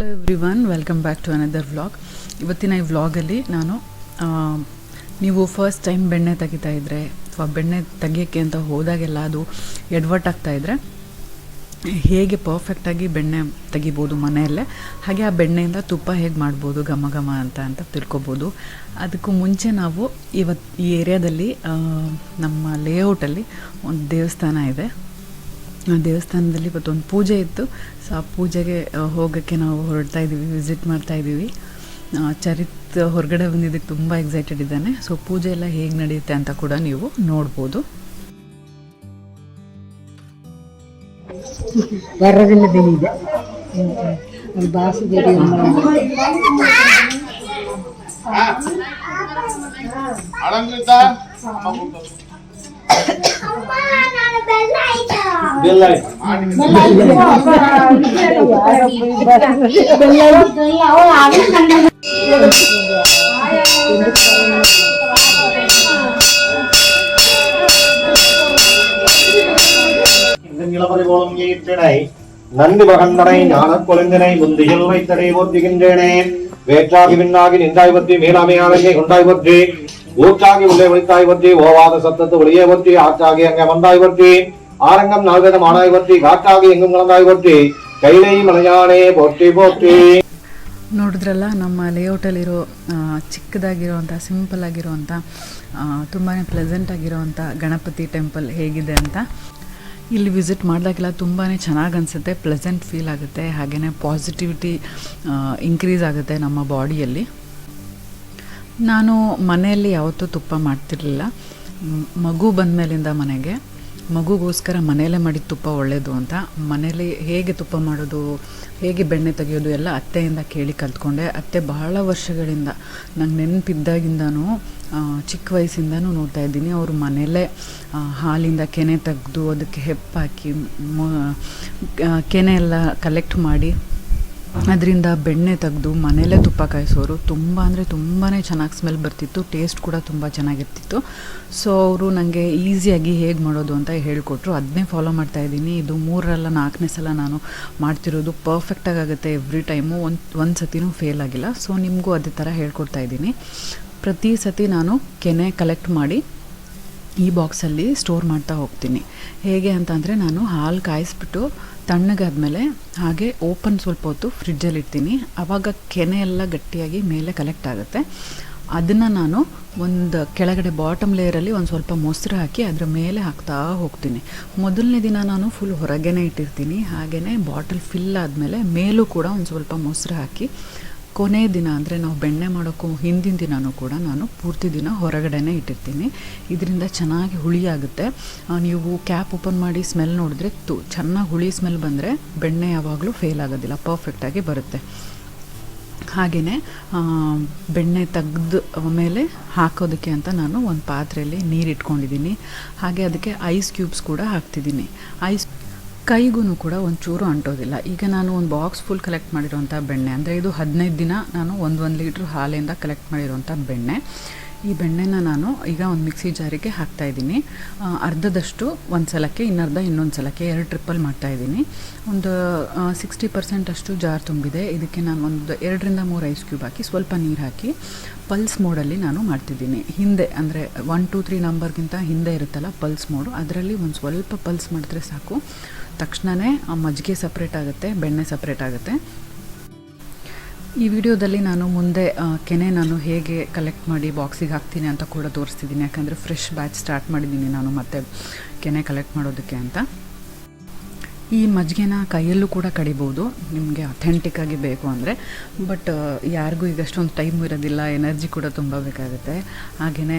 Hello everyone, welcome back to another vlog. ಇವತ್ತಿನ ಈ ವ್ಲಾಗಲ್ಲಿ ನಾನು ನೀವು ಫಸ್ಟ್ ಟೈಮ್ ಬೆಣ್ಣೆ ತೆಗಿತಾ ಇದ್ದರೆ ಅಥವಾ ಬೆಣ್ಣೆ ತೆಗಿಯೋಕ್ಕೆ ಅಂತ ಹೋದಾಗೆಲ್ಲ ಅದು ಎಡವಟ್ಟಾಗ್ತಾಯಿದ್ರೆ ಹೇಗೆ ಪರ್ಫೆಕ್ಟಾಗಿ ಬೆಣ್ಣೆ ತೆಗಿಬೋದು ಮನೆಯಲ್ಲೇ, ಹಾಗೆ ಆ ಬೆಣ್ಣೆಯಿಂದ ತುಪ್ಪ ಹೇಗೆ ಮಾಡ್ಬೋದು ಘಮ ಘಮ ಅಂತ ತಿಳ್ಕೊಬೋದು. ಅದಕ್ಕೂ ಮುಂಚೆ ನಾವು ಈ ಏರಿಯಾದಲ್ಲಿ ನಮ್ಮ ಲೇಔಟಲ್ಲಿ ಒಂದು ದೇವಸ್ಥಾನ ಇದೆ. ಆ ದೇವಸ್ಥಾನದಲ್ಲಿ ಇವತ್ತೊಂದು ಪೂಜೆ ಇತ್ತು. ಸೊ ಆ ಪೂಜೆಗೆ ಹೋಗೋಕ್ಕೆ ನಾವು ಹೊರಡ್ತಾ ಇದ್ದೀವಿ, ವಿಸಿಟ್ ಮಾಡ್ತಾಯಿದ್ದೀವಿ. ಚರಿತ್ ಹೊರಗಡೆ ಬಂದಿದ್ದಕ್ಕೆ ತುಂಬ ಎಕ್ಸೈಟೆಡ್ ಇದ್ದಾನೆ. ಸೊ ಪೂಜೆ ಎಲ್ಲ ಹೇಗೆ ನಡೆಯುತ್ತೆ ಅಂತ ಕೂಡ ನೀವು ನೋಡ್ಬೋದು. ವರದಲ್ಲದೇನಿದೆ ಬಾಸುದೇವಿ நந்தி மகந்தனை ஞான கொழுந்தனை முந்தியில் வைத்தனை ஒத்திகின்றேனே. வேற்றாகி விண்ணாகி நின்றாய் பற்றி மேலாமையாளங்கை கொண்டாய் பற்றி ஊற்றாகி உள்ளே ஒளித்தாய் பற்றி ஓவாத சத்தத்து ஒளியே பற்றி ஆற்றாகி அங்கே வந்தாய் பற்றி ஆரங்கம் நால்வேதம் ஆனாய் பற்றி காற்றாகி எங்கும் கலந்தாய் பற்றி கைலை மலையானே போற்றி போற்றி. ನೋಡಿದ್ರಲ್ಲ, ನಮ್ಮ ಲೇಔಟಲ್ಲಿರೋ ಚಿಕ್ಕದಾಗಿರೋವಂಥ ಸಿಂಪಲ್ ಆಗಿರೋವಂಥ ತುಂಬಾ ಪ್ಲೆಸೆಂಟ್ ಆಗಿರೋವಂಥ ಗಣಪತಿ ಟೆಂಪಲ್ ಹೇಗಿದೆ ಅಂತ. ಇಲ್ಲಿ ವಿಸಿಟ್ ಮಾಡಿದಾಗೆಲ್ಲ ತುಂಬಾ ಚೆನ್ನಾಗಿ ಅನಿಸುತ್ತೆ, ಪ್ಲೆಸೆಂಟ್ ಫೀಲ್ ಆಗುತ್ತೆ, ಹಾಗೆಯೇ ಪಾಸಿಟಿವಿಟಿ ಇನ್ಕ್ರೀಸ್ ಆಗುತ್ತೆ ನಮ್ಮ ಬಾಡಿಯಲ್ಲಿ. ನಾನು ಮನೆಯಲ್ಲಿ ಯಾವತ್ತೂ ತುಪ್ಪ ಮಾಡ್ತಿರಲಿಲ್ಲ. ಮಗು ಬಂದ ಮೇಲಿಂದ ಮಗುಗೋಸ್ಕರ ಮನೆಯಲ್ಲೇ ಮಾಡಿದ ತುಪ್ಪ ಒಳ್ಳೆಯದು ಅಂತ ಮನೇಲಿ ಹೇಗೆ ತುಪ್ಪ ಮಾಡೋದು, ಹೇಗೆ ಬೆಣ್ಣೆ ತೆಗೆಯೋದು ಎಲ್ಲ ಅತ್ತೆಯಿಂದ ಕೇಳಿ ಕಲ್ತ್ಕೊಂಡೆ. ಅತ್ತೆ ಬಹಳ ವರ್ಷಗಳಿಂದ ನಂಗೆ ನೆನಪಿದ್ದಾಗಿಂದನೂ ಚಿಕ್ಕ ವಯಸ್ಸಿಂದನೂ ನೋಡ್ತಾ ಇದ್ದೀನಿ. ಅವರು ಮನೆಯಲ್ಲೇ ಹಾಲಿಂದ ಕೆನೆ ತೆಗೆದು ಅದಕ್ಕೆ ಹೆಪ್ಪಾಕಿ ಕೆನೆ ಎಲ್ಲ ಕಲೆಕ್ಟ್ ಮಾಡಿ ಅದರಿಂದ ಬೆಣ್ಣೆ ತೆಗೆದು ಮನೆಯಲ್ಲೇ ತುಪ್ಪ ಕಾಯಿಸೋರು. ತುಂಬ ಅಂದರೆ ತುಂಬಾ ಚೆನ್ನಾಗಿ ಸ್ಮೆಲ್ ಬರ್ತಿತ್ತು, ಟೇಸ್ಟ್ ಕೂಡ ತುಂಬ ಚೆನ್ನಾಗಿರ್ತಿತ್ತು. ಸೊ ಅವರು ನನಗೆ ಈಸಿಯಾಗಿ ಹೇಗೆ ಮಾಡೋದು ಅಂತ ಹೇಳಿಕೊಟ್ರು. ಅದನ್ನೇ ಫಾಲೋ ಮಾಡ್ತಾಯಿದ್ದೀನಿ. ಇದು 3ರಿಂದ 4ನೇ ಸಲ ನಾನು ಮಾಡ್ತಿರೋದು. ಪರ್ಫೆಕ್ಟಾಗಿ ಆಗುತ್ತೆ ಎವ್ರಿ ಟೈಮು, ಒಂದು ಸತಿನೂ ಫೇಲ್ ಆಗಿಲ್ಲ. ಸೊ ನಿಮಗೂ ಅದೇ ಥರ ಹೇಳ್ಕೊಡ್ತಾಯಿದ್ದೀನಿ. ಪ್ರತಿ ಸತಿ ನಾನು ಕೆನೆ ಕಲೆಕ್ಟ್ ಮಾಡಿ ಈ ಬಾಕ್ಸಲ್ಲಿ ಸ್ಟೋರ್ ಮಾಡ್ತಾ ಹೋಗ್ತೀನಿ. ಹೇಗೆ ಅಂತಂದರೆ, ನಾನು ಹಾಲು ಕಾಯಿಸ್ಬಿಟ್ಟು ತಣ್ಣಗಾದ್ಮೇಲೆ ಹಾಗೆ ಓಪನ್ ಸ್ವಲ್ಪ ಹೊತ್ತು ಫ್ರಿಡ್ಜಲ್ಲಿ ಇಡ್ತೀನಿ. ಆವಾಗ ಕೆನೆ ಎಲ್ಲ ಗಟ್ಟಿಯಾಗಿ ಮೇಲೆ ಕಲೆಕ್ಟ್ ಆಗುತ್ತೆ. ಅದನ್ನು ನಾನು ಒಂದು ಕೆಳಗಡೆ ಬಾಟಮ್ ಲೇಯರಲ್ಲಿ ಒಂದು ಸ್ವಲ್ಪ ಮೊಸರು ಹಾಕಿ ಅದರ ಮೇಲೆ ಹಾಕ್ತಾ ಹೋಗ್ತೀನಿ. ಮೊದಲನೇ ದಿನ ನಾನು ಫುಲ್ ಹೊರಗೇನೆ ಇಟ್ಟಿರ್ತೀನಿ. ಹಾಗೆಯೇ ಬಾಟಲ್ ಫಿಲ್ ಆದಮೇಲೆ ಮೇಲೂ ಕೂಡ ಒಂದು ಸ್ವಲ್ಪ ಮೊಸರು ಹಾಕಿ ಕೊನೆ ದಿನ ಅಂದರೆ ನಾವು ಬೆಣ್ಣೆ ಮಾಡೋಕ್ಕೂ ಹಿಂದಿನ ದಿನವೂ ಕೂಡ ನಾನು ಪೂರ್ತಿ ದಿನ ಹೊರಗಡೆನೇ ಇಟ್ಟಿರ್ತೀನಿ. ಇದರಿಂದ ಚೆನ್ನಾಗಿ ಹುಳಿ ಆಗುತ್ತೆ. ನೀವು ಕ್ಯಾಪ್ ಓಪನ್ ಮಾಡಿ ಸ್ಮೆಲ್ ನೋಡಿದ್ರೆ ಚೆನ್ನಾಗಿ ಹುಳಿ ಸ್ಮೆಲ್ ಬಂದರೆ ಬೆಣ್ಣೆ ಯಾವಾಗಲೂ ಫೇಲ್ ಆಗೋದಿಲ್ಲ, ಪರ್ಫೆಕ್ಟಾಗಿ ಬರುತ್ತೆ. ಹಾಗೆಯೇ ಬೆಣ್ಣೆ ತೆಗೆದು ಮೇಲೆ ಹಾಕೋದಕ್ಕೆ ಅಂತ ನಾನು ಒಂದು ಪಾತ್ರೆಯಲ್ಲಿ ನೀರು ಇಟ್ಕೊಂಡಿದ್ದೀನಿ. ಹಾಗೆ ಅದಕ್ಕೆ ಐಸ್ ಕ್ಯೂಬ್ಸ್ ಕೂಡ ಹಾಕ್ತಿದ್ದೀನಿ. ಕೈಗೂ ಕೂಡ ಒಂಚೂರು ಅಂಟೋದಿಲ್ಲ. ಈಗ ನಾನು ಒಂದು ಬಾಕ್ಸ್ ಫುಲ್ ಕಲೆಕ್ಟ್ ಮಾಡಿರೋಂಥ ಬೆಣ್ಣೆ, ಅಂದರೆ ಇದು 15 ದಿನ ನಾನು 1 ಲೀಟ್ರ್ ಹಾಲಿಂದ ಕಲೆಕ್ಟ್ ಮಾಡಿರೋಂಥ ಬೆಣ್ಣೆ. ಈ ಬೆಣ್ಣೆನ ನಾನು ಈಗ ಒಂದು ಮಿಕ್ಸಿ ಜಾರಿಗೆ ಹಾಕ್ತಾಯಿದ್ದೀನಿ. ಅರ್ಧದಷ್ಟು ಒಂದು ಸಲಕ್ಕೆ, ಇನ್ನೊಂದು ಸಲಕ್ಕೆ 2 ಟ್ರಿಪ್ಪಲ್ಲಿ ಮಾಡ್ತಾಯಿದ್ದೀನಿ. ಒಂದು 60% ಅಷ್ಟು ಜಾರ್ ತುಂಬಿದೆ. ಇದಕ್ಕೆ ನಾನು ಒಂದು 2ರಿಂದ 3 ಐಸ್ ಕ್ಯೂಬ್ ಹಾಕಿ ಸ್ವಲ್ಪ ನೀರು ಹಾಕಿ ಪಲ್ಸ್ ಮೋಡಲ್ಲಿ ನಾನು ಮಾಡ್ತಿದ್ದೀನಿ. ಹಿಂದೆ ಅಂದರೆ 1 2 3 ನಂಬರ್ಗಿಂತ ಹಿಂದೆ ಇರುತ್ತಲ್ಲ ಪಲ್ಸ್ ಮೋಡು, ಅದರಲ್ಲಿ ಒಂದು ಸ್ವಲ್ಪ ಪಲ್ಸ್ ಮಾಡಿದ್ರೆ ಸಾಕು. ತಕ್ಷಣವೇ ಮಜ್ಜಿಗೆ ಸಪ್ರೇಟ್ ಆಗುತ್ತೆ, ಬೆಣ್ಣೆ ಸಪ್ರೇಟ್ ಆಗುತ್ತೆ. ಈ ವಿಡಿಯೋದಲ್ಲಿ ನಾನು ಮುಂದೆ ಕೆನೆ ನಾನು ಹೇಗೆ ಕಲೆಕ್ಟ್ ಮಾಡಿ ಬಾಕ್ಸಿಗೆ ಹಾಕ್ತೀನಿ ಅಂತ ಕೂಡ ತೋರಿಸ್ತಿದ್ದೀನಿ. ಯಾಕಂದರೆ ಫ್ರೆಶ್ ಬ್ಯಾಚ್ ಸ್ಟಾರ್ಟ್ ಮಾಡಿದ್ದೀನಿ ನಾನು ಮತ್ತೆ ಕೆನೆ ಕಲೆಕ್ಟ್ ಮಾಡೋದಕ್ಕೆ ಅಂತ. ಈ ಮಜ್ಜಿಗೆನ ಕೈಯಲ್ಲೂ ಕೂಡ ಕಡಿಬೋದು ನಿಮಗೆ ಅಥೆಂಟಿಕ್ಕಾಗಿ ಬೇಕು ಅಂದರೆ. ಬಟ್ ಯಾರಿಗೂ ಈಗ ಅಷ್ಟೊಂದು ಟೈಮ್ ಇರೋದಿಲ್ಲ, ಎನರ್ಜಿ ಕೂಡ ತುಂಬ ಬೇಕಾಗುತ್ತೆ, ಹಾಗೆಯೇ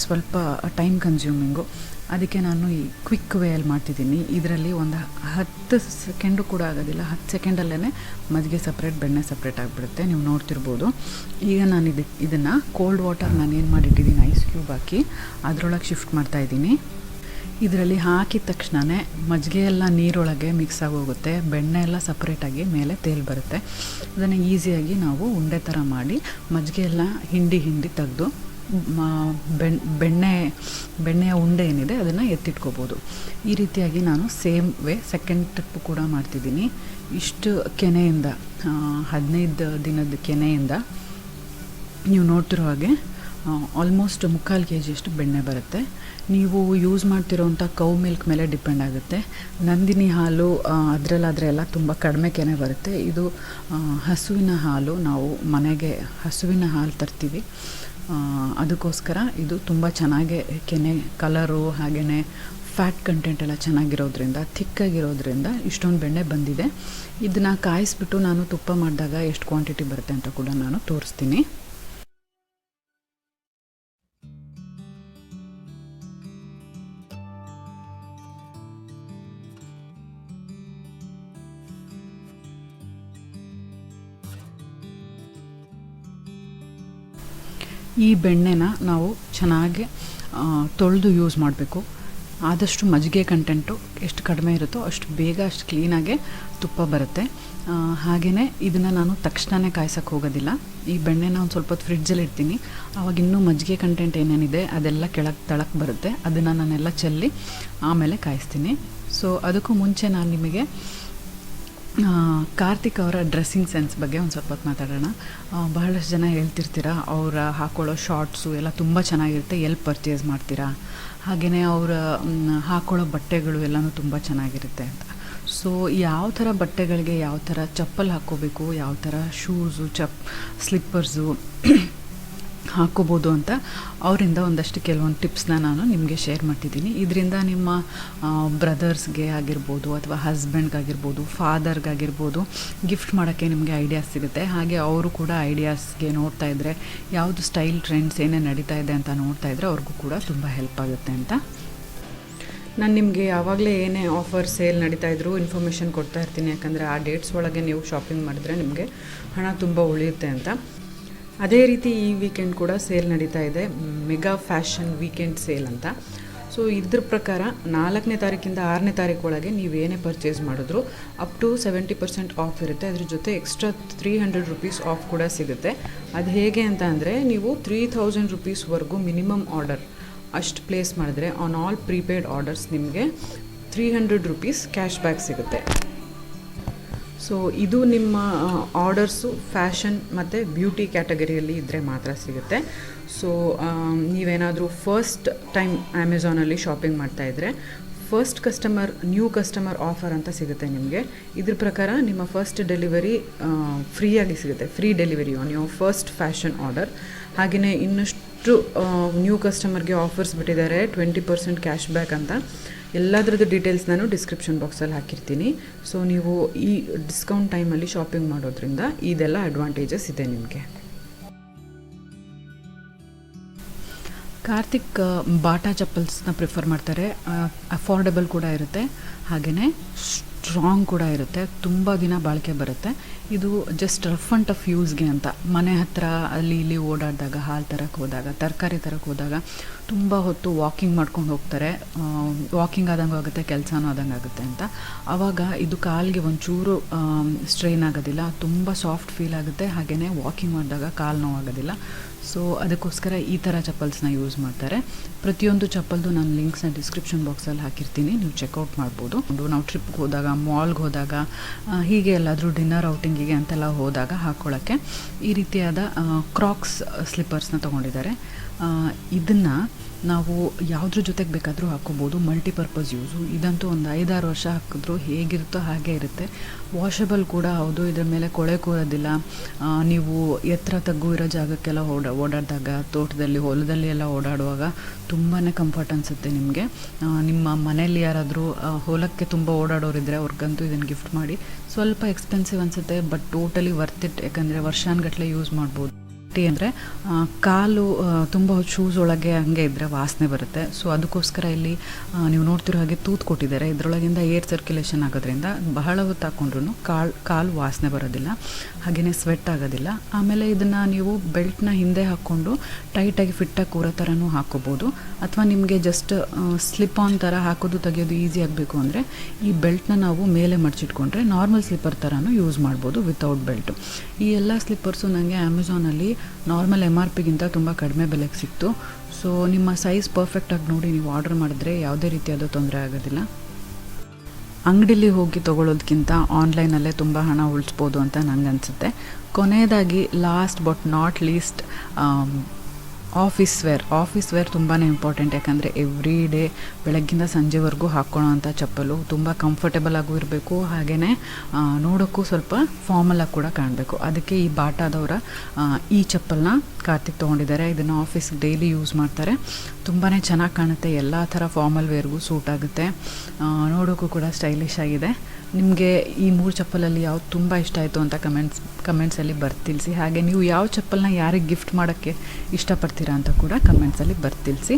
ಸ್ವಲ್ಪ ಟೈಮ್ ಕನ್ಸ್ಯೂಮಿಂಗು. ಅದಕ್ಕೆ ನಾನು ಈ ಕ್ವಿಕ್ ವೇಯಲ್ಲಿ ಮಾಡ್ತಿದ್ದೀನಿ. ಇದರಲ್ಲಿ ಒಂದು 10 ಸೆಕೆಂಡು ಕೂಡ ಆಗೋದಿಲ್ಲ, 10 ಸೆಕೆಂಡಲ್ಲೇ ಮಜ್ಜಿಗೆ ಸಪ್ರೇಟ್, ಬೆಣ್ಣೆ ಸಪ್ರೇಟ್ ಆಗಿಬಿಡುತ್ತೆ. ನೀವು ನೋಡ್ತಿರ್ಬೋದು. ಈಗ ನಾನು ಇದನ್ನು ಕೋಲ್ಡ್ ವಾಟರ್ ನಾನು ಏನು ಮಾಡಿಟ್ಟಿದ್ದೀನಿ ಐಸ್ ಕ್ಯೂಬ್ ಹಾಕಿ ಅದರೊಳಗೆ ಶಿಫ್ಟ್ ಮಾಡ್ತಾಯಿದ್ದೀನಿ. ಇದರಲ್ಲಿ ಹಾಕಿದ ತಕ್ಷಣವೇ ಮಜ್ಜಿಗೆ ಎಲ್ಲ ನೀರೊಳಗೆ ಮಿಕ್ಸ್ ಆಗೋಗುತ್ತೆ, ಬೆಣ್ಣೆ ಎಲ್ಲ ಸಪ್ರೇಟಾಗಿ ಮೇಲೆ ತೇಲ್ ಬರುತ್ತೆ. ಅದನ್ನು ಈಸಿಯಾಗಿ ನಾವು ಉಂಡೆ ಥರ ಮಾಡಿ ಮಜ್ಜಿಗೆ ಎಲ್ಲ ಹಿಂಡಿ ತೆಗೆದು ಬೆಣ್ಣೆಯ ಉಂಡೆ ಏನಿದೆ ಅದನ್ನು ಎತ್ತಿಟ್ಕೋಬೋದು. ಈ ರೀತಿಯಾಗಿ ನಾನು ಸೇಮ್ ವೇ ಸೆಕೆಂಡ್ ಟ್ರಿಪ್ ಕೂಡ ಮಾಡ್ತಿದ್ದೀನಿ. ಇಷ್ಟು ಕೆನೆಯಿಂದ 15 ದಿನದ ಕೆನೆಯಿಂದ ನೀವು ನೋಡ್ತಿರೋ ಹಾಗೆ ಆಲ್ಮೋಸ್ಟ್ 3/4 kg ಅಷ್ಟು ಬೆಣ್ಣೆ ಬರುತ್ತೆ. ನೀವು ಯೂಸ್ ಮಾಡ್ತಿರೋವಂಥ ಕೌ ಮಿಲ್ಕ್ ಮೇಲೆ ಡಿಪೆಂಡ್ ಆಗುತ್ತೆ. ನಂದಿನಿ ಹಾಲು ಅದರಲ್ಲಾದರೆ ಎಲ್ಲ ತುಂಬ ಕಡಿಮೆ ಕೆನೆ ಬರುತ್ತೆ. ಇದು ಹಸುವಿನ ಹಾಲು, ನಾವು ಮನೆಗೆ ಹಸುವಿನ ಹಾಲು ತರ್ತೀವಿ, ಅದಕ್ಕೋಸ್ಕರ ಇದು ತುಂಬ ಚೆನ್ನಾಗಿ ಕೆನೆ ಕಲರು ಹಾಗೆಯೇ ಫ್ಯಾಟ್ ಕಂಟೆಂಟ್ ಎಲ್ಲ ಚೆನ್ನಾಗಿರೋದ್ರಿಂದ ಥಿಕ್ಕಾಗಿರೋದ್ರಿಂದ ಇಷ್ಟೊಂದು ಬೆಣ್ಣೆ ಬಂದಿದೆ. ಇದನ್ನು ಕಾಯಿಸ್ಬಿಟ್ಟು ನಾನು ತುಪ್ಪ ಮಾಡಿದಾಗ ಎಷ್ಟು ಕ್ವಾಂಟಿಟಿ ಬರುತ್ತೆ ಅಂತ ಕೂಡ ನಾನು ತೋರಿಸ್ತೀನಿ. ಈ ಬೆಣ್ಣೆನ ನಾವು ಚೆನ್ನಾಗಿ ತೊಳೆದು ಯೂಸ್ ಮಾಡಬೇಕು. ಆದಷ್ಟು ಮಜ್ಜಿಗೆ ಕಂಟೆಂಟು ಎಷ್ಟು ಕಡಿಮೆ ಇರುತ್ತೋ ಅಷ್ಟು ಬೇಗ ಅಷ್ಟು ಕ್ಲೀನಾಗೆ ತುಪ್ಪ ಬರುತ್ತೆ. ಹಾಗೆಯೇ ಇದನ್ನು ನಾನು ತಕ್ಷಣವೇ ಕಾಯ್ಸೋಕ್ಕೆ ಹೋಗೋದಿಲ್ಲ. ಈ ಬೆಣ್ಣೆನ ಒಂದು ಸ್ವಲ್ಪ ಹೊತ್ತು ಫ್ರಿಡ್ಜಲ್ಲಿ ಇಡ್ತೀನಿ. ಆವಾಗ ಇನ್ನೂ ಮಜ್ಜಿಗೆ ಕಂಟೆಂಟ್ ಏನೇನಿದೆ ಅದೆಲ್ಲ ತಳಕ್ಕೆ ಬರುತ್ತೆ. ಅದನ್ನು ನಾನೆಲ್ಲ ಚೆಲ್ಲಿ ಆಮೇಲೆ ಕಾಯಿಸ್ತೀನಿ. ಸೊ ಅದಕ್ಕೂ ಮುಂಚೆ ನಾನು ನಿಮಗೆ ಕಾರ್ತಿಕ್ ಅವರ ಡ್ರೆಸ್ಸಿಂಗ್ ಸೆನ್ಸ್ ಬಗ್ಗೆ ಒಂದು ಸ್ವಲ್ಪ ಹೊತ್ತು ಮಾತಾಡೋಣ. ಬಹಳಷ್ಟು ಜನ ಹೇಳ್ತಿರ್ತೀರ ಅವರ ಹಾಕ್ಕೊಳ್ಳೋ ಶಾರ್ಟ್ಸು ಎಲ್ಲ ತುಂಬ ಚೆನ್ನಾಗಿರುತ್ತೆ, ಎಲ್ಲಿ ಪರ್ಚೇಸ್ ಮಾಡ್ತೀರಾ, ಹಾಗೆಯೇ ಅವರ ಹಾಕ್ಕೊಳ್ಳೋ ಬಟ್ಟೆಗಳು ಎಲ್ಲನೂ ತುಂಬ ಚೆನ್ನಾಗಿರುತ್ತೆ ಅಂತ. ಸೊ ಯಾವ ಥರ ಬಟ್ಟೆಗಳಿಗೆ ಯಾವ ಥರ ಚಪ್ಪಲ್ ಹಾಕ್ಕೋಬೇಕು, ಯಾವ ಥರ ಶೂಸು ಸ್ಲಿಪ್ಪರ್ಸು ಹಾಕ್ಕೋಬೋದು ಅಂತ ಅವರಿಂದ ಒಂದಷ್ಟು ಕೆಲವೊಂದು ಟಿಪ್ಸ್ನ ನಾನು ನಿಮಗೆ ಶೇರ್ ಮಾಡ್ತಿದ್ದೀನಿ. ಇದರಿಂದ ನಿಮ್ಮ ಬ್ರದರ್ಸ್ಗೆ ಆಗಿರ್ಬೋದು ಅಥವಾ ಹಸ್ಬೆಂಡ್ಗಾಗಿರ್ಬೋದು, ಫಾದರ್ಗಾಗಿರ್ಬೋದು ಗಿಫ್ಟ್ ಮಾಡೋಕ್ಕೆ ನಿಮಗೆ ಐಡಿಯಾಸ್ ಸಿಗುತ್ತೆ. ಹಾಗೆ ಅವರು ಕೂಡ ಐಡಿಯಾಸ್ಗೆ ನೋಡ್ತಾ ಇದ್ದರೆ ಯಾವುದು ಸ್ಟೈಲ್ ಟ್ರೆಂಡ್ಸ್ ಏನೇ ನಡೀತಾ ಇದೆ ಅಂತ ನೋಡ್ತಾ ಇದ್ದರೆ ಅವ್ರಿಗೂ ಕೂಡ ತುಂಬ ಹೆಲ್ಪ್ ಆಗುತ್ತೆ ಅಂತ. ನಾನು ನಿಮಗೆ ಯಾವಾಗಲೇ ಏನೇ ಆಫರ್ ಸೇಲ್ ನಡೀತಾ ಇದ್ದರೂ ಇನ್ಫಾರ್ಮೇಷನ್ ಕೊಡ್ತಾ ಇರ್ತೀನಿ. ಯಾಕಂದರೆ ಆ ಡೇಟ್ಸ್ ಒಳಗೆ ನೀವು ಶಾಪಿಂಗ್ ಮಾಡಿದ್ರೆ ನಿಮಗೆ ಹಣ ತುಂಬ ಉಳಿಯುತ್ತೆ ಅಂತ. ಅದೇ ರೀತಿ ಈ ವೀಕೆಂಡ್ ಕೂಡ ಸೇಲ್ ನಡೀತಾ ಇದೆ, ಮೆಗಾ ಫ್ಯಾಷನ್ ವೀಕೆಂಡ್ ಸೇಲ್ ಅಂತ. ಸೊ ಇದ್ರ ಪ್ರಕಾರ 4ನೇ ತಾರೀಕಿಂದ 6ನೇ ತಾರೀಕು ಒಳಗೆ ನೀವೇನೇ ಪರ್ಚೇಸ್ ಮಾಡಿದ್ರು ಅಪ್ ಟು 70% ಆಫ್ ಇರುತ್ತೆ. ಅದ್ರ ಜೊತೆ ಎಕ್ಸ್ಟ್ರಾ 300 ರೂಪೀಸ್ ಆಫ್ ಕೂಡ ಸಿಗುತ್ತೆ. ಅದು ಹೇಗೆ ಅಂತ ಅಂದರೆ, ನೀವು 3000 ರೂಪೀಸ್ವರೆಗೂ ಮಿನಿಮಮ್ ಆರ್ಡರ್ ಅಷ್ಟು ಪ್ಲೇಸ್ ಮಾಡಿದ್ರೆ ಆನ್ ಆಲ್ ಪ್ರೀಪೇಯ್ಡ್ ಆರ್ಡರ್ಸ್ ನಿಮಗೆ 300 ರೂಪೀಸ್ ಕ್ಯಾಶ್ ಬ್ಯಾಕ್ ಸಿಗುತ್ತೆ. ಸೊ ಇದು ನಿಮ್ಮ ಆರ್ಡರ್ಸು ಫ್ಯಾಷನ್ ಮತ್ತು ಬ್ಯೂಟಿ ಕ್ಯಾಟಗರಿಯಲ್ಲಿ ಇದ್ದರೆ ಮಾತ್ರ ಸಿಗುತ್ತೆ. ಸೊ ನೀವೇನಾದರೂ ಫಸ್ಟ್ ಟೈಮ್ ಅಮೆಝಾನಲ್ಲಿ ಶಾಪಿಂಗ್ ಮಾಡ್ತಾಯಿದ್ರೆ first customer new customer offer ಅಂತ ಸಿಗುತ್ತೆ ನಿಮಗೆ. ಇದ್ರ ಪ್ರಕಾರ ನಿಮ್ಮ ಫಸ್ಟ್ ಡೆಲಿವರಿ ಫ್ರೀಯಾಗಿ ಸಿಗುತ್ತೆ, free delivery on your first fashion order. ಹಾಗೆಯೇ ಇನ್ನಷ್ಟು ನ್ಯೂ ಕಸ್ಟಮರ್ಗೆ ಆಫರ್ಸ್ ಬಿಟ್ಟಿದ್ದಾರೆ 20% ಕ್ಯಾಶ್ ಬ್ಯಾಕ್ ಅಂತ. ಎಲ್ಲದರದ್ದು ಡೀಟೇಲ್ಸ್ ನಾನು ಡಿಸ್ಕ್ರಿಪ್ಷನ್ ಬಾಕ್ಸಲ್ಲಿ ಹಾಕಿರ್ತೀನಿ. ಸೊ ನೀವು ಈ ಡಿಸ್ಕೌಂಟ್ ಟೈಮಲ್ಲಿ ಶಾಪಿಂಗ್ ಮಾಡೋದ್ರಿಂದ ಇದೆಲ್ಲ ಅಡ್ವಾಂಟೇಜಸ್ ಇದೆ ನಿಮಗೆ. ಕಾರ್ತಿಕ್ ಬಾಟಾ ಚಪ್ಪಲ್ಸ್ನ ಪ್ರಿಫರ್ ಮಾಡ್ತಾರೆ. ಅಫೋರ್ಡೆಬಲ್ ಕೂಡ ಇರುತ್ತೆ, ಹಾಗೆಯೇ ಸ್ಟ್ರಾಂಗ್ ಕೂಡ ಇರುತ್ತೆ, ತುಂಬ ದಿನ ಬಾಳಿಕೆ ಬರುತ್ತೆ. ಇದು ಜಸ್ಟ್ ರಫ್ ಆ್ಯಂಡ್ ಟಫ್ ಯೂಸ್ಗೆ ಅಂತ. ಮನೆ ಹತ್ತಿರ ಅಲ್ಲಿ ಇಲ್ಲಿ ಓಡಾಡಿದಾಗ, ಹಾಲು ತರಕ್ಕೆ ಹೋದಾಗ, ತರಕಾರಿ ತರಕ್ಕೆ ಹೋದಾಗ ತುಂಬ ಹೊತ್ತು ವಾಕಿಂಗ್ ಮಾಡ್ಕೊಂಡು ಹೋಗ್ತಾರೆ. ವಾಕಿಂಗ್ ಆದಂಗೆ ಆಗುತ್ತೆ, ಕೆಲಸನೂ ಆದಂಗೆ ಆಗುತ್ತೆ ಅಂತ. ಆವಾಗ ಇದು ಕಾಲಿಗೆ ಒಂಚೂರು ಸ್ಟ್ರೈನ್ ಆಗೋದಿಲ್ಲ, ತುಂಬ ಸಾಫ್ಟ್ ಫೀಲ್ ಆಗುತ್ತೆ. ಹಾಗೆಯೇ ವಾಕಿಂಗ್ ಮಾಡಿದಾಗ ಕಾಲು ನೋವಾಗೋದಿಲ್ಲ. ಸೊ ಅದಕ್ಕೋಸ್ಕರ ಈ ಥರ ಚಪ್ಪಲ್ಸ್ನ ಯೂಸ್ ಮಾಡ್ತಾರೆ. ಪ್ರತಿಯೊಂದು ಚಪ್ಪಲ್ದು ನಾನು ಲಿಂಕ್ಸ್ನ ಡಿಸ್ಕ್ರಿಪ್ಷನ್ ಬಾಕ್ಸಲ್ಲಿ ಹಾಕಿರ್ತೀನಿ, ನೀವು ಚೆಕ್ಔಟ್ ಮಾಡ್ಬೋದು. ನಾವು ಟ್ರಿಪ್ಗೆ ಹೋದಾಗ, ಮಾಲ್ಗೆ ಹೋದಾಗ, ಹೀಗೆ ಎಲ್ಲಾದರೂ ಡಿನ್ನರ್ ಔಟಿಂಗಿಗೆ ಅಂತೆಲ್ಲ ಹೋದಾಗ ಹಾಕ್ಕೊಳ್ಳೋಕ್ಕೆ ಈ ರೀತಿಯಾದ ಕ್ರಾಕ್ಸ್ ಸ್ಲಿಪ್ಪರ್ಸ್ನ ತೊಗೊಂಡಿದ್ದಾರೆ. ಇದನ್ನು ನಾವು ಯಾವುದ್ರ ಜೊತೆಗೆ ಬೇಕಾದರೂ ಹಾಕ್ಕೋಬೋದು, ಮಲ್ಟಿಪರ್ಪಸ್ ಯೂಸು. ಇದಂತೂ ಒಂದು 5-6 ವರ್ಷ ಹಾಕಿದ್ರೂ ಹೇಗಿರುತ್ತೋ ಹಾಗೇ ಇರುತ್ತೆ. ವಾಷಬಲ್ ಕೂಡ ಹೌದು, ಇದರ ಮೇಲೆ ಕೊಳೆ ಕೂರೋದಿಲ್ಲ. ನೀವು ಎತ್ತರ ತಗ್ಗು ಇರೋ ಜಾಗಕ್ಕೆಲ್ಲ ಓಡಾಡಿದಾಗ, ತೋಟದಲ್ಲಿ ಹೊಲದಲ್ಲಿ ಎಲ್ಲ ಓಡಾಡುವಾಗ ತುಂಬಾ ಕಂಫರ್ಟ್ ಅನಿಸುತ್ತೆ ನಿಮಗೆ. ನಿಮ್ಮ ಮನೆಯಲ್ಲಿ ಯಾರಾದರೂ ಹೊಲಕ್ಕೆ ತುಂಬ ಓಡಾಡೋರಿದ್ದರೆ ಅವ್ರಿಗಂತೂ ಇದನ್ನು ಗಿಫ್ಟ್ ಮಾಡಿ. ಸ್ವಲ್ಪ ಎಕ್ಸ್ಪೆನ್ಸಿವ್ ಅನಿಸುತ್ತೆ, ಬಟ್ ಟೋಟಲಿ ವರ್ತ್ ಇಟ್. ಯಾಕಂದರೆ ವರ್ಷಾನುಗಟ್ಟಲೆ ಯೂಸ್ ಮಾಡ್ಬೋದು. ಅಂದರೆ ಕಾಲು ತುಂಬ ಹೊತ್ತು ಶೂಸ್ ಒಳಗೆ ಹಂಗೆ ಇದ್ದರೆ ವಾಸನೆ ಬರುತ್ತೆ. ಸೊ ಅದಕ್ಕೋಸ್ಕರ ಇಲ್ಲಿ ನೀವು ನೋಡ್ತಿರೋ ಹಾಗೆ ತೂತು ಕೊಟ್ಟಿದ್ದಾರೆ. ಇದರೊಳಗಿಂದ ಏರ್ ಸರ್ಕ್ಯುಲೇಷನ್ ಆಗೋದ್ರಿಂದ ಬಹಳ ಹೊತ್ತು ಹಾಕ್ಕೊಂಡ್ರೂ ಕಾಲು ವಾಸನೆ ಬರೋದಿಲ್ಲ, ಹಾಗೆಯೇ ಸ್ವೆಟ್ ಆಗೋದಿಲ್ಲ. ಆಮೇಲೆ ಇದನ್ನು ನೀವು ಬೆಲ್ಟ್ನ ಹಿಂದೆ ಹಾಕ್ಕೊಂಡು ಟೈಟಾಗಿ ಫಿಟ್ಟಾಗಿ ಕೂರೋ ಥರನೂ ಹಾಕ್ಕೋಬೋದು. ಅಥವಾ ನಿಮಗೆ ಜಸ್ಟ್ ಸ್ಲಿಪ್ ಆನ್ ಥರ ಹಾಕೋದು ತೆಗೆಯೋದು ಈಸಿ ಆಗಬೇಕು ಅಂದರೆ ಈ ಬೆಲ್ಟ್ನ ನಾವು ಮೇಲೆ ಮಡಚಿಟ್ಕೊಂಡ್ರೆ ನಾರ್ಮಲ್ ಸ್ಲಿಪ್ಪರ್ ಥರನೂ ಯೂಸ್ ಮಾಡ್ಬೋದು ವಿತೌಟ್ ಬೆಲ್ಟು. ಈ ಎಲ್ಲ ಸ್ಲಿಪ್ಪರ್ಸು ನನಗೆ ಅಮೆಝಾನಲ್ಲಿ ನಾರ್ಮಲ್ MRPಗಿಂತ ತುಂಬ ಕಡಿಮೆ ಬೆಲೆಗೆ ಸಿಕ್ತು. ಸೊ ನಿಮ್ಮ ಸೈಜ್ ಪರ್ಫೆಕ್ಟಾಗಿ ನೋಡಿ ನೀವು ಆರ್ಡರ್ ಮಾಡಿದ್ರೆ ಯಾವುದೇ ರೀತಿಯಾದ ತೊಂದರೆ ಆಗೋದಿಲ್ಲ. ಅಂಗಡಿಲಿ ಹೋಗಿ ತೊಗೊಳೋದಕ್ಕಿಂತ ಆನ್ಲೈನಲ್ಲೇ ತುಂಬ ಹಣ ಉಳಿಸ್ಬೋದು ಅಂತ ನಂಗೆ ಅನಿಸುತ್ತೆ. ಕೊನೆಯದಾಗಿ last but not least office wear ತುಂಬಾ ಇಂಪಾರ್ಟೆಂಟ್. ಯಾಕಂದರೆ ಎವ್ರಿ ಡೇ ಬೆಳಗ್ಗಿಂದ ಸಂಜೆವರೆಗೂ ಹಾಕ್ಕೊಳ್ಳೋ ಅಂಥ ಚಪ್ಪಲು ತುಂಬ ಕಂಫರ್ಟೇಬಲ್ ಆಗೂ ಇರಬೇಕು, ಹಾಗೆಯೇ ನೋಡೋಕ್ಕೂ ಸ್ವಲ್ಪ ಫಾರ್ಮಲಾಗಿ ಕೂಡ ಕಾಣಬೇಕು. ಅದಕ್ಕೆ ಈ ಬಾಟಾದವರ ಈ ಚಪ್ಪಲನ್ನ ಕಾರ್ತಿಕ್ ತೊಗೊಂಡಿದ್ದಾರೆ. ಇದನ್ನು ಆಫೀಸ್ಗೆ ಡೈಲಿ ಯೂಸ್ ಮಾಡ್ತಾರೆ. ತುಂಬಾ ಚೆನ್ನಾಗಿ ಕಾಣುತ್ತೆ, ಎಲ್ಲ ಥರ ಫಾರ್ಮಲ್ ವೇರ್ಗೂ ಸೂಟ್ ಆಗುತ್ತೆ, ನೋಡೋಕ್ಕೂ ಕೂಡ ಸ್ಟೈಲಿಶ್ ಆಗಿದೆ. ನಿಮಗೆ ಈ 3 ಚಪ್ಪಲಲ್ಲಿ ಯಾವ್ದು ತುಂಬ ಇಷ್ಟ ಆಯಿತು ಅಂತ ಕಮೆಂಟ್ಸಲ್ಲಿ ಬರ್ತಿಳಿಸಿ. ಹಾಗೆ ನೀವು ಯಾವ ಚಪ್ಪಲನ್ನ ಯಾರಿಗೆ ಗಿಫ್ಟ್ ಮಾಡೋಕ್ಕೆ ಇಷ್ಟಪಡ್ತೀರಾ ಅಂತ ಕೂಡ ಕಮೆಂಟ್ಸಲ್ಲಿ ಬರ್ತಿಳಿಸಿ.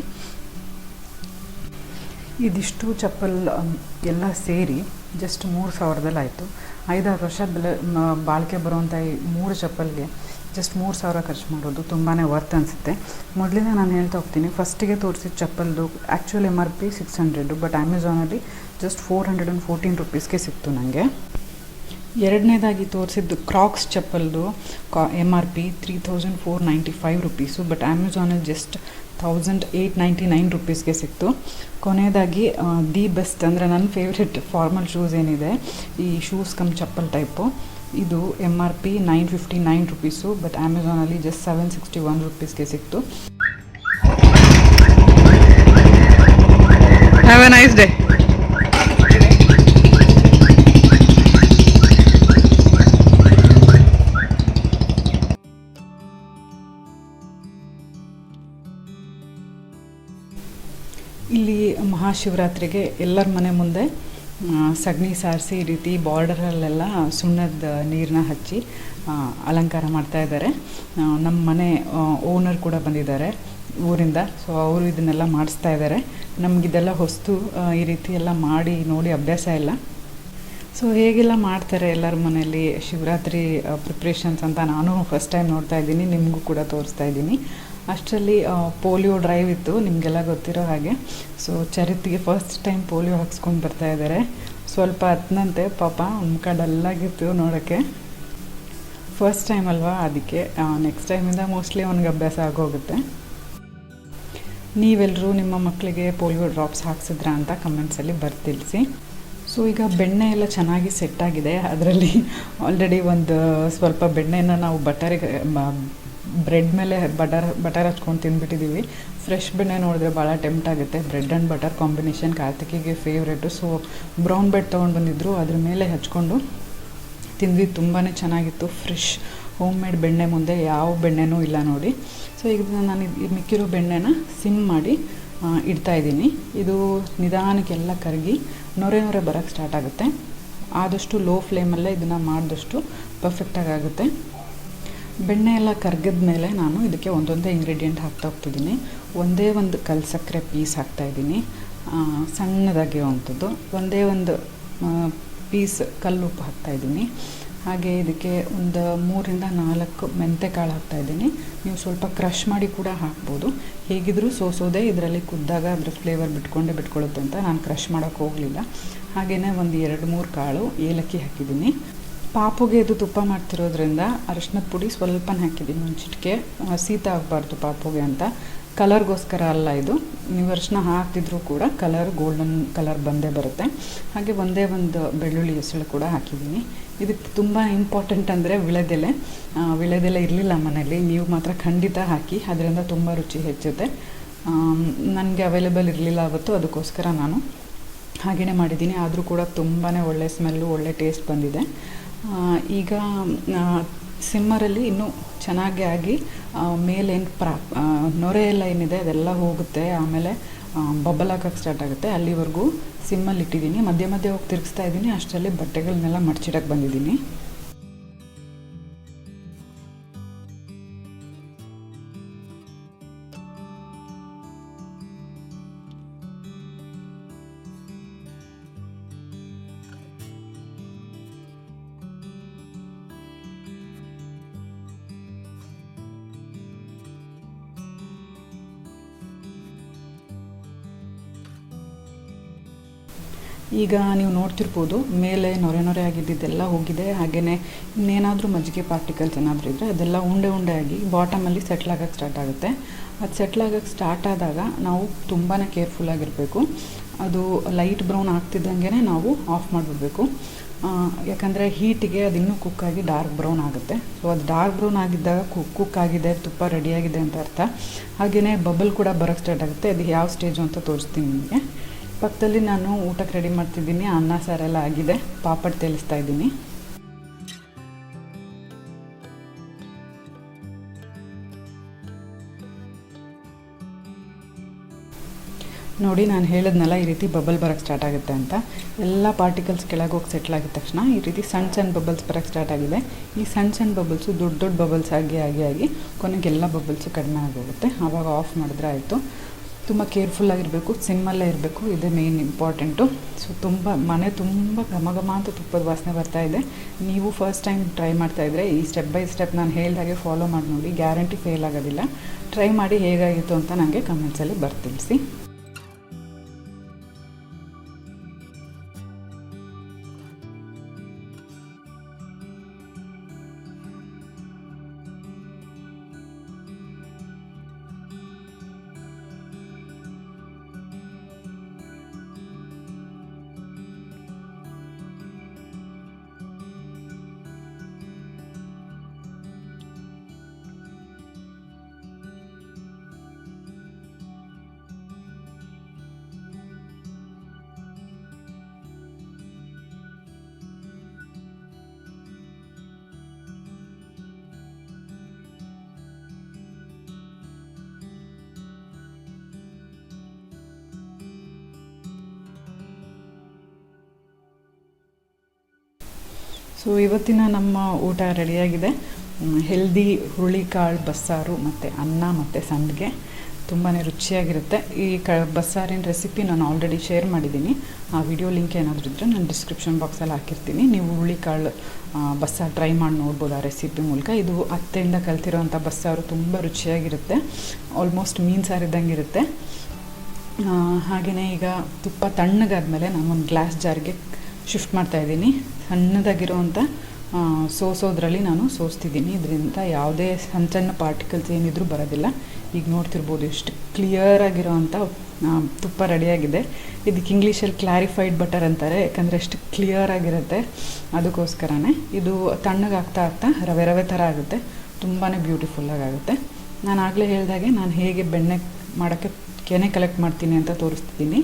ಇದಿಷ್ಟು ಚಪ್ಪಲ್ ಎಲ್ಲ ಸೇರಿ ಜಸ್ಟ್ 3,000ದಲ್ಲಿ ಆಯಿತು. 5-6 ವರ್ಷ ಬಾಳಿಕೆ ಬರುವಂಥ ಈ 3 ಚಪ್ಪಲ್ಗೆ ಜಸ್ಟ್ 3,000 ಖರ್ಚು ಮಾಡೋದು ತುಂಬಾ ವರ್ತ್ ಅನಿಸುತ್ತೆ. ಮೊದಲಿಂದ ನಾನು ಹೇಳ್ತಾ ಹೋಗ್ತೀನಿ, ಫಸ್ಟಿಗೆ ತೋರಿಸಿದ ಚಪ್ಪಲ್ದು ಆ್ಯಕ್ಚುಲ್ MRP 600, ಬಟ್ ಅಮೆಝಾನಲ್ಲಿ ಜಸ್ಟ್ 414 ರುಪೀಸ್ಗೆ ಸಿಕ್ತು ನನಗೆ. ಎರಡನೇದಾಗಿ ತೋರಿಸಿದ್ದು ಕ್ರಾಕ್ಸ್ ಚಪ್ಪಲ್ದು MRP 3,495 ರುಪೀಸು, ಬಟ್ ಅಮೆಝಾನಲ್ಲಿ ಜಸ್ಟ್ 1,899 ರುಪೀಸ್ಗೆ ಸಿಕ್ತು. ಕೊನೆಯದಾಗಿ ದಿ ಬೆಸ್ಟ್ ಅಂದರೆ ನನ್ನ ಫೇವ್ರೆಟ್ ಫಾರ್ಮಲ್ ಶೂಸ್ ಏನಿದೆ, ಈ ಶೂಸ್ ಕಮ್ ಚಪ್ಪಲ್ ಟೈಪು, ಇದು MRP 959 ರುಪೀಸು, ಬಟ್ ಅಮೆಝಾನಲ್ಲಿ ಜಸ್ಟ್ 761 ರುಪೀಸ್ಗೆ ಸಿಕ್ತು. Have A nice day. ಇಲ್ಲಿ ಮಹಾಶಿವರಾತ್ರಿಗೆ ಎಲ್ಲರ ಮನೆ ಮುಂದೆ ಸಗಣಿ ಸಾರಿಸಿ ಈ ರೀತಿ ಬಾರ್ಡರಲ್ಲೆಲ್ಲ ಸುಣ್ಣದ ನೀರನ್ನ ಹಚ್ಚಿ ಅಲಂಕಾರ ಮಾಡ್ತಾಯಿದ್ದಾರೆ. ನಮ್ಮ ಮನೆ ಓನರ್ ಕೂಡ ಬಂದಿದ್ದಾರೆ ಊರಿಂದ, ಸೊ ಅವರು ಇದನ್ನೆಲ್ಲ ಮಾಡಿಸ್ತಾ ಇದ್ದಾರೆ. ನಮಗಿದೆಲ್ಲ ಹೊಸ್ತು, ಈ ರೀತಿ ಎಲ್ಲ ಮಾಡಿ ನೋಡಿ ಅಭ್ಯಾಸ ಇಲ್ಲ. ಸೊ ಹೇಗೆಲ್ಲ ಮಾಡ್ತಾರೆ ಎಲ್ಲರ ಮನೆಯಲ್ಲಿ ಶಿವರಾತ್ರಿ ಪ್ರಿಪ್ರೇಷನ್ಸ್ ಅಂತ ನಾನು ಫಸ್ಟ್ ಟೈಮ್ ನೋಡ್ತಾ ಇದ್ದೀನಿ, ನಿಮಗೂ ಕೂಡ ತೋರಿಸ್ತಾ ಇದ್ದೀನಿ. ಅಷ್ಟರಲ್ಲಿ ಪೋಲಿಯೋ ಡ್ರೈವ್ ಇತ್ತು, ನಿಮಗೆಲ್ಲ ಗೊತ್ತಿರೋ ಹಾಗೆ. ಸೊ ಚರಿತ್ಗೆ ಫಸ್ಟ್ ಟೈಮ್ ಪೋಲಿಯೋ ಹಾಕ್ಸ್ಕೊಂಡು ಬರ್ತಾಯಿದ್ದಾರೆ. ಸ್ವಲ್ಪ ಹತ್ತನಂತೆ ಪಾಪ ಮುಖ ಡಲ್ಲಾಗಿತ್ತು ನೋಡೋಕ್ಕೆ, ಫಸ್ಟ್ ಟೈಮ್ ಅಲ್ವಾ, ಅದಕ್ಕೆ ನೆಕ್ಸ್ಟ್ ಟೈಮಿಂದ ಮೋಸ್ಟ್ಲಿ ಅವ್ನಿಗೆ ಅಭ್ಯಾಸ ಆಗೋಗುತ್ತೆ. ನೀವೆಲ್ಲರೂ ನಿಮ್ಮ ಮಕ್ಕಳಿಗೆ ಪೋಲಿಯೋ ಡ್ರಾಪ್ಸ್ ಹಾಕ್ಸಿದ್ರಾ ಅಂತ ಕಮೆಂಟ್ಸಲ್ಲಿ ಬರ್ತಿಳಿಸಿ. ಸೊ ಈಗ ಬೆಣ್ಣೆ ಎಲ್ಲ ಚೆನ್ನಾಗಿ ಸೆಟ್ಟಾಗಿದೆ. ಅದರಲ್ಲಿ ಆಲ್ರೆಡಿ ಒಂದು ಸ್ವಲ್ಪ ಬೆಣ್ಣೆನ ನಾವು ಬ್ರೆಡ್ ಮೇಲೆ ಬಟರ್ ಹಚ್ಕೊಂಡು ತಿಂದ್ಬಿಟ್ಟಿದ್ದೀವಿ. ಫ್ರೆಶ್ ಬೆಣ್ಣೆ ನೋಡಿದ್ರೆ ಭಾಳ ಟೆಂಪ್ಟ್ ಆಗುತ್ತೆ. ಬ್ರೆಡ್ ಆ್ಯಂಡ್ ಬಟರ್ ಕಾಂಬಿನೇಷನ್ ಕಾರ್ತಿಕಿಗೆ ಫೇವ್ರೇಟು. ಸೊ ಬ್ರೌನ್ ಬ್ರೆಡ್ ತೊಗೊಂಡು ಬಂದಿದ್ದರು, ಅದ್ರ ಮೇಲೆ ಹಚ್ಕೊಂಡು ತಿಂದ್ವಿ. ತುಂಬಾ ಚೆನ್ನಾಗಿತ್ತು. ಫ್ರೆಶ್ ಹೋಮ್ ಮೇಡ್ ಬೆಣ್ಣೆ ಮುಂದೆ ಯಾವ ಬೆಣ್ಣೆನೂ ಇಲ್ಲ ನೋಡಿ. ಸೊ ಈಗ ನಾನು ಮಿಕ್ಕಿರೋ ಬೆಣ್ಣೆನ ಸಿಮ್ ಮಾಡಿ ಇಡ್ತಾಯಿದ್ದೀನಿ. ಇದು ನಿಧಾನಕ್ಕೆಲ್ಲ ಕರಗಿ ನೊರೆ ಬರೋಕ್ಕೆ ಸ್ಟಾರ್ಟ್ ಆಗುತ್ತೆ. ಆದಷ್ಟು ಲೋ ಫ್ಲೇಮಲ್ಲೇ ಇದನ್ನು ಮಾಡಿದಷ್ಟು ಪರ್ಫೆಕ್ಟಾಗಿ ಆಗುತ್ತೆ. ಬೆಣ್ಣೆ ಎಲ್ಲ ಕರ್ಗಿದ ಮೇಲೆ ನಾನು ಇದಕ್ಕೆ ಒಂದೊಂದೇ ಇಂಗ್ರೀಡಿಯೆಂಟ್ ಹಾಕ್ತಾ ಹೋಗ್ತಿದ್ದೀನಿ. ಒಂದೇ ಒಂದು ಕಲ್ಲು ಸಕ್ಕರೆ ಪೀಸ್ ಹಾಕ್ತಾಯಿದ್ದೀನಿ, ಸಣ್ಣದಾಗಿರುವಂಥದ್ದು. ಒಂದೇ ಒಂದು ಪೀಸ್ ಕಲ್ಲುಪ್ಪು ಹಾಕ್ತಾಯಿದ್ದೀನಿ. ಹಾಗೆ ಇದಕ್ಕೆ ಒಂದು 3-4 ಮೆಂತೆಕಾಳು ಹಾಕ್ತಾಯಿದ್ದೀನಿ. ನೀವು ಸ್ವಲ್ಪ ಕ್ರಷ್ ಮಾಡಿ ಕೂಡ ಹಾಕ್ಬೋದು. ಹೇಗಿದ್ದರೂ ಸೋಸೋದೇ, ಇದರಲ್ಲಿ ಕುದ್ದಾಗ ಅದ್ರ ಫ್ಲೇವರ್ ಬಿಟ್ಕೊಳ್ಳುತ್ತೆ ಅಂತ ನಾನು ಕ್ರಷ್ ಮಾಡೋಕ್ಕೆ ಹೋಗಲಿಲ್ಲ. ಹಾಗೆಯೇ ಒಂದು 2-3 ಕಾಳು ಏಲಕ್ಕಿ ಹಾಕಿದ್ದೀನಿ. ಪಾಪುಗೆ ಇದು ತುಪ್ಪ ಮಾಡ್ತಿರೋದ್ರಿಂದ ಅರಿಶಿನದ ಪುಡಿ ಸ್ವಲ್ಪನೇ ಹಾಕಿದ್ದೀನಿ, ಒಂದು ಚಿಟಿಕೆ. ಶೀತ ಆಗಬಾರ್ದು ಪಾಪುಗೆ ಅಂತ, ಕಲರ್ಗೋಸ್ಕರ ಅಲ್ಲ ಇದು. ನೀವು ಅರಿಶಿನ ಹಾಕ್ತಿದ್ರೂ ಕೂಡ ಗೋಲ್ಡನ್ ಕಲರ್ ಬಂದೇ ಬರುತ್ತೆ. ಹಾಗೆ ಒಂದೇ ಒಂದು ಬೆಳ್ಳುಳ್ಳಿ ಹೆಸಳು ಕೂಡ ಹಾಕಿದ್ದೀನಿ. ಇದಕ್ಕೆ ತುಂಬ ಇಂಪಾರ್ಟೆಂಟ್ ಅಂದರೆ ವಿಳೆದೆಲೆ ಇರಲಿಲ್ಲ ಮನೇಲಿ. ನೀವು ಮಾತ್ರ ಖಂಡಿತ ಹಾಕಿ, ಅದರಿಂದ ತುಂಬ ರುಚಿ ಹೆಚ್ಚುತ್ತೆ. ನನಗೆ ಅವೈಲೇಬಲ್ ಇರಲಿಲ್ಲ ಅವತ್ತು, ಅದಕ್ಕೋಸ್ಕರ ನಾನು ಹಾಗೆಯೇ ಮಾಡಿದ್ದೀನಿ. ಆದರೂ ಕೂಡ ತುಂಬಾ ಒಳ್ಳೆ ಸ್ಮೆಲ್ಲು, ಒಳ್ಳೆ ಟೇಸ್ಟ್ ಬಂದಿದೆ. ಈಗ ಸಿಮ್ಮರಲ್ಲಿ ಇನ್ನೂ ಚೆನ್ನಾಗಿ ಆಗಿ ಮೇಲೇನು ನೊರೆ ಎಲ್ಲ ಏನಿದೆ ಅದೆಲ್ಲ ಹೋಗುತ್ತೆ, ಆಮೇಲೆ ಬಬ್ಬಲ್ ಹಾಕೋಕ್ಕೆ ಸ್ಟಾರ್ಟ್ ಆಗುತ್ತೆ. ಅಲ್ಲಿವರೆಗೂ ಸಿಮ್ಮಲ್ಲಿ ಇಟ್ಟಿದ್ದೀನಿ. ಮಧ್ಯೆ ಹೋಗಿ ತಿರುಗಿಸ್ತಾ ಇದ್ದೀನಿ. ಅಷ್ಟರಲ್ಲಿ ಬಟ್ಟೆಗಳನ್ನೆಲ್ಲ ಮಡ್ಚಿಡಕ್ಕೆ ಬಂದಿದ್ದೀನಿ. ಈಗ ನೀವು ನೋಡ್ತಿರ್ಬೋದು ಮೇಲೆ ನೊರೆ ಆಗಿದ್ದೆಲ್ಲ ಹೋಗಿದೆ. ಹಾಗೆಯೇ ಇನ್ನೇನಾದರೂ ಮಜ್ಜಿಗೆ ಪಾರ್ಟಿಕಲ್ಸ್ ಏನಾದರೂ ಇದ್ದರೆ ಅದೆಲ್ಲ ಉಂಡೆ ಆಗಿ ಬಾಟಮಲ್ಲಿ ಸೆಟ್ಲಾಗೋಕ್ಕೆ ಸ್ಟಾರ್ಟ್ ಆಗುತ್ತೆ. ಅದು ಸೆಟ್ಲಾಗೋಕ್ಕೆ ಸ್ಟಾರ್ಟ್ ಆದಾಗ ನಾವು ತುಂಬಾ ಕೇರ್ಫುಲ್ಲಾಗಿರಬೇಕು. ಅದು ಲೈಟ್ ಬ್ರೌನ್ ಆಗ್ತಿದ್ದಂಗೆ ನಾವು ಆಫ್ ಮಾಡಿಬಿಡ್ಬೇಕು. ಯಾಕಂದರೆ ಹೀಟಿಗೆ ಅದು ಇನ್ನೂ ಕುಕ್ಕಾಗಿ ಡಾರ್ಕ್ ಬ್ರೌನ್ ಆಗುತ್ತೆ. ಸೊ ಅದು ಡಾರ್ಕ್ ಬ್ರೌನ್ ಆಗಿದ್ದಾಗ ಕುಕ್ ಆಗಿದೆ, ತುಪ್ಪ ರೆಡಿಯಾಗಿದೆ ಅಂತ ಅರ್ಥ. ಹಾಗೆಯೇ ಬಬಲ್ ಕೂಡ ಬರೋಕ್ಕೆ ಸ್ಟಾರ್ಟ್ ಆಗುತ್ತೆ. ಅದು ಯಾವ ಸ್ಟೇಜು ಅಂತ ತೋರಿಸ್ತೀನಿ ನಿಮಗೆ. ಪಕ್ಕದಲ್ಲಿ ನಾನು ಊಟಕ್ಕೆ ರೆಡಿ ಮಾಡ್ತಿದ್ದೀನಿ. ಅನ್ನ ಸಾರೆಲ್ಲ ಆಗಿದೆ, ಪಾಪಡ್ ತೇಲಿಸ್ತಾ ಇದ್ದೀನಿ. ನೋಡಿ, ನಾನು ಹೇಳಿದ್ನಲ್ಲ ಈ ರೀತಿ ಬಬಲ್ ಬರೋಕ್ಕೆ ಸ್ಟಾರ್ಟ್ ಆಗುತ್ತೆ ಅಂತ. ಎಲ್ಲ ಪಾರ್ಟಿಕಲ್ಸ್ ಕೆಳಗೆ ಹೋಗಿ ಸೆಟ್ಲ್ ಆಗಿದ ತಕ್ಷಣ ಈ ರೀತಿ ಸಣ್ಣ ಸಣ್ಣ ಬಬಲ್ಸ್ ಬರೋಕ್ಕೆ ಸ್ಟಾರ್ಟ್ ಆಗಿದೆ. ಈ ಸಣ್ಣ ಸಣ್ಣ ಬಬಲ್ಸು ದೊಡ್ಡ ದೊಡ್ಡ ಬಬಲ್ಸ್ ಆಗಿ ಕೊನೆಗೆಲ್ಲ ಬಬಲ್ಸು ಕಡಿಮೆ ಆಗೋಗುತ್ತೆ. ಆವಾಗ ಆಫ್ ಮಾಡಿದ್ರೆ ಆಯಿತು. ತುಂಬ ಕೇರ್ಫುಲ್ಲಾಗಿರಬೇಕು, ಸಿಮ್ಮಲ್ಲೇ ಇರಬೇಕು, ಇದೇ ಮೇಯ್ನ್ ಇಂಪಾರ್ಟೆಂಟು. ಸೊ ಮನೆ ತುಂಬ ಘಮ ಅಂತ ತುಪ್ಪದ ವಾಸನೆ ಬರ್ತಾಯಿದೆ. ನೀವು ಫಸ್ಟ್ ಟೈಮ್ ಟ್ರೈ ಮಾಡ್ತಾಯಿದ್ರೆ ಈ ಸ್ಟೆಪ್ ಬೈ ಸ್ಟೆಪ್ ನಾನು ಹೇಳಿದಾಗೆ ಫಾಲೋ ಮಾಡಿ ನೋಡಿ, ಗ್ಯಾರಂಟಿ ಫೇಲ್ ಆಗೋದಿಲ್ಲ. ಟ್ರೈ ಮಾಡಿ ಹೇಗಾಗಿತ್ತು ಅಂತ ನನಗೆ ಕಮೆಂಟ್ಸಲ್ಲಿ ಬರ್ತಿಳಿಸಿ. ಸೊ ಇವತ್ತಿನ ನಮ್ಮ ಊಟ ರೆಡಿಯಾಗಿದೆ. ಹೆಲ್ದಿ ಹುರುಳಿಕಾಳು ಬಸ್ಸಾರು ಮತ್ತು ಅನ್ನ ಮತ್ತು ಸಂಡಿಗೆ ತುಂಬಾ ರುಚಿಯಾಗಿರುತ್ತೆ. ಈ ಬಸ್ಸಾರಿನ ರೆಸಿಪಿ ನಾನು ಆಲ್ರೆಡಿ ಶೇರ್ ಮಾಡಿದ್ದೀನಿ. ಆ ವಿಡಿಯೋ ಲಿಂಕ್ ಏನಾದರೂ ಇದ್ದರೆ ನಾನು ಡಿಸ್ಕ್ರಿಪ್ಷನ್ ಬಾಕ್ಸಲ್ಲಿ ಹಾಕಿರ್ತೀನಿ. ನೀವು ಹುರುಳಿಕಾಳು ಬಸ್ಸಾರು ಟ್ರೈ ಮಾಡಿ ನೋಡ್ಬೋದು ಆ ರೆಸಿಪಿ ಮೂಲಕ. ಇದು ಅತ್ತೆಯಿಂದ ಕಲ್ತಿರೋವಂಥ ಬಸ್ಸಾರು ತುಂಬ ರುಚಿಯಾಗಿರುತ್ತೆ. ಆಲ್ಮೋಸ್ಟ್ ಮೀನು ಸಾರಿದ್ದಂಗೆ ಇರುತ್ತೆ. ಹಾಗೆಯೇ ಈಗ ತುಪ್ಪ ತಣ್ಣಗಾದ್ಮೇಲೆ ನಾನು ಒಂದು ಗ್ಲಾಸ್ ಜಾರ್ಗೆ ಶಿಫ್ಟ್ ಮಾಡ್ತಾಯಿದ್ದೀನಿ. ಸಣ್ಣದಾಗಿರೋವಂಥ ಸೋಸೋದ್ರಲ್ಲಿ ನಾನು ಸೋಸ್ತಿದ್ದೀನಿ. ಇದರಿಂದ ಯಾವುದೇ ಸಣ್ಣ ಸಣ್ಣ ಪಾರ್ಟಿಕಲ್ಸ್ ಏನಿದ್ರೂ ಬರೋದಿಲ್ಲ. ಈಗ ನೋಡ್ತಿರ್ಬೋದು ಎಷ್ಟು ಕ್ಲಿಯರಾಗಿರೋವಂಥ ತುಪ್ಪ ರೆಡಿಯಾಗಿದೆ. ಇದಕ್ಕೆ ಇಂಗ್ಲೀಷಲ್ಲಿ ಕ್ಲಾರಿಫೈಡ್ ಬಟರ್ ಅಂತಾರೆ, ಯಾಕಂದರೆ ಎಷ್ಟು ಕ್ಲಿಯರಾಗಿರುತ್ತೆ. ಅದಕ್ಕೋಸ್ಕರನೇ ಇದು ತಣ್ಣಗಾಗ್ತಾ ರವೆ ಥರ ಆಗುತ್ತೆ. ತುಂಬಾ ಬ್ಯೂಟಿಫುಲ್ಲಾಗುತ್ತೆ. ನಾನು ಆಗಲೇ ಹೇಳಿದಾಗೆ ನಾನು ಹೇಗೆ ಬೆಣ್ಣೆ ಮಾಡೋಕ್ಕೆ ಕೆನೆ ಕಲೆಕ್ಟ್ ಮಾಡ್ತೀನಿ ಅಂತ ತೋರಿಸ್ತಿದ್ದೀನಿ.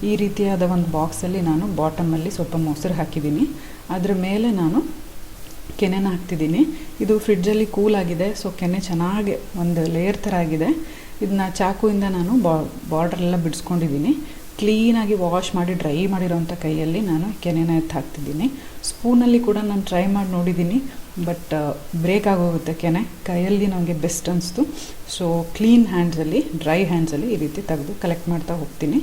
ಈ ರೀತಿಯಾದ ಒಂದು ಬಾಕ್ಸಲ್ಲಿ ನಾನು ಬಾಟಮಲ್ಲಿ ಸ್ವಲ್ಪ ಮೊಸರು ಹಾಕಿದ್ದೀನಿ. ಅದ್ರ ಮೇಲೆ ನಾನು ಕೆನೆನ ಹಾಕ್ತಿದ್ದೀನಿ. ಇದು ಫ್ರಿಡ್ಜಲ್ಲಿ ಕೂಲಾಗಿದೆ. ಸೊ ಕೆನೆ ಚೆನ್ನಾಗಿ ಒಂದು ಲೇಯರ್ ಥರ ಆಗಿದೆ. ಇದನ್ನ ಚಾಕುವಿಂದ ನಾನು ಬಾರ್ಡ್ರೆಲ್ಲ ಬಿಡಿಸ್ಕೊಂಡಿದ್ದೀನಿ. ಕ್ಲೀನಾಗಿ ವಾಶ್ ಮಾಡಿ ಡ್ರೈ ಮಾಡಿರೋಂಥ ಕೈಯಲ್ಲಿ ನಾನು ಕೆನೆನ ಎತ್ತು ಹಾಕ್ತಿದ್ದೀನಿ. ಸ್ಪೂನಲ್ಲಿ ಕೂಡ ನಾನು ಟ್ರೈ ಮಾಡಿ ನೋಡಿದ್ದೀನಿ, ಬಟ್ ಬ್ರೇಕ್ ಆಗೋಗುತ್ತೆ ಕೆನೆ. ಕೈಯಲ್ಲಿ ನನಗೆ ಬೆಸ್ಟ್ ಅನಿಸ್ತು. ಸೊ ಕ್ಲೀನ್ ಹ್ಯಾಂಡ್ಸಲ್ಲಿ, ಡ್ರೈ ಹ್ಯಾಂಡ್ಸಲ್ಲಿ ಈ ರೀತಿ ತೆಗೆದು ಕಲೆಕ್ಟ್ ಮಾಡ್ತಾ ಹೋಗ್ತೀನಿ.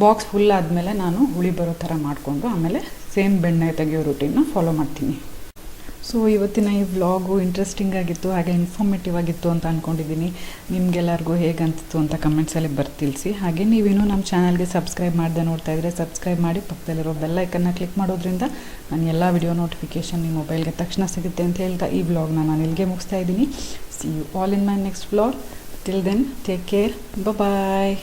ಬಾಕ್ಸ್ ಫುಲ್ ಆದಮೇಲೆ ನಾನು ಹುಳಿ ಬರೋ ಥರ ಮಾಡಿಕೊಂಡು ಆಮೇಲೆ ಸೇಮ್ ಬೆಣ್ಣೆ ತೆಗೆಯೋ ರೂಟೀನ್ನ ಫಾಲೋ ಮಾಡ್ತೀನಿ. ಸೊ ಇವತ್ತಿನ ಈ ವ್ಲಾಗು ಇಂಟ್ರೆಸ್ಟಿಂಗ್ ಆಗಿತ್ತು, ಹಾಗೆ ಇನ್ಫಾರ್ಮೇಟಿವ್ ಆಗಿತ್ತು ಅಂತ ಅಂದ್ಕೊಂಡಿದ್ದೀನಿ. ನಿಮಗೆಲ್ಲರಿಗೂ ಹೇಗೆ ಅನಿಸ್ತು ಅಂತ ಕಮೆಂಟ್ಸಲ್ಲಿ ಬರ್ತಿಳಿಸಿ. ಹಾಗೆ ನೀವೇನೂ ನಮ್ಮ ಚಾನಲ್ಗೆ ಸಬ್ಸ್ಕ್ರೈಬ್ ಮಾಡದೆ ನೋಡ್ತಾ ಇದ್ದರೆ ಸಬ್ಸ್ಕ್ರೈಬ್ ಮಾಡಿ, ಪಕ್ಕದಲ್ಲಿರೋ ಬೆಲ್ ಐಕನ್ನ ಕ್ಲಿಕ್ ಮಾಡೋದ್ರಿಂದ ನಾನು ಎಲ್ಲ ವಿಡಿಯೋ ನೋಟಿಫಿಕೇಷನ್ ನಿಮ್ಮ ಮೊಬೈಲ್ಗೆ ತಕ್ಷಣ ಸಿಗುತ್ತೆ ಅಂತ ಹೇಳ್ತಾ ಈ ವ್ಲಾಗ್ನ ನಾನು ಇಲ್ಲಿಗೆ ಮುಗಿಸ್ತಾ ಇದ್ದೀನಿ. See you all in my next vlog. Till then take care. Bye.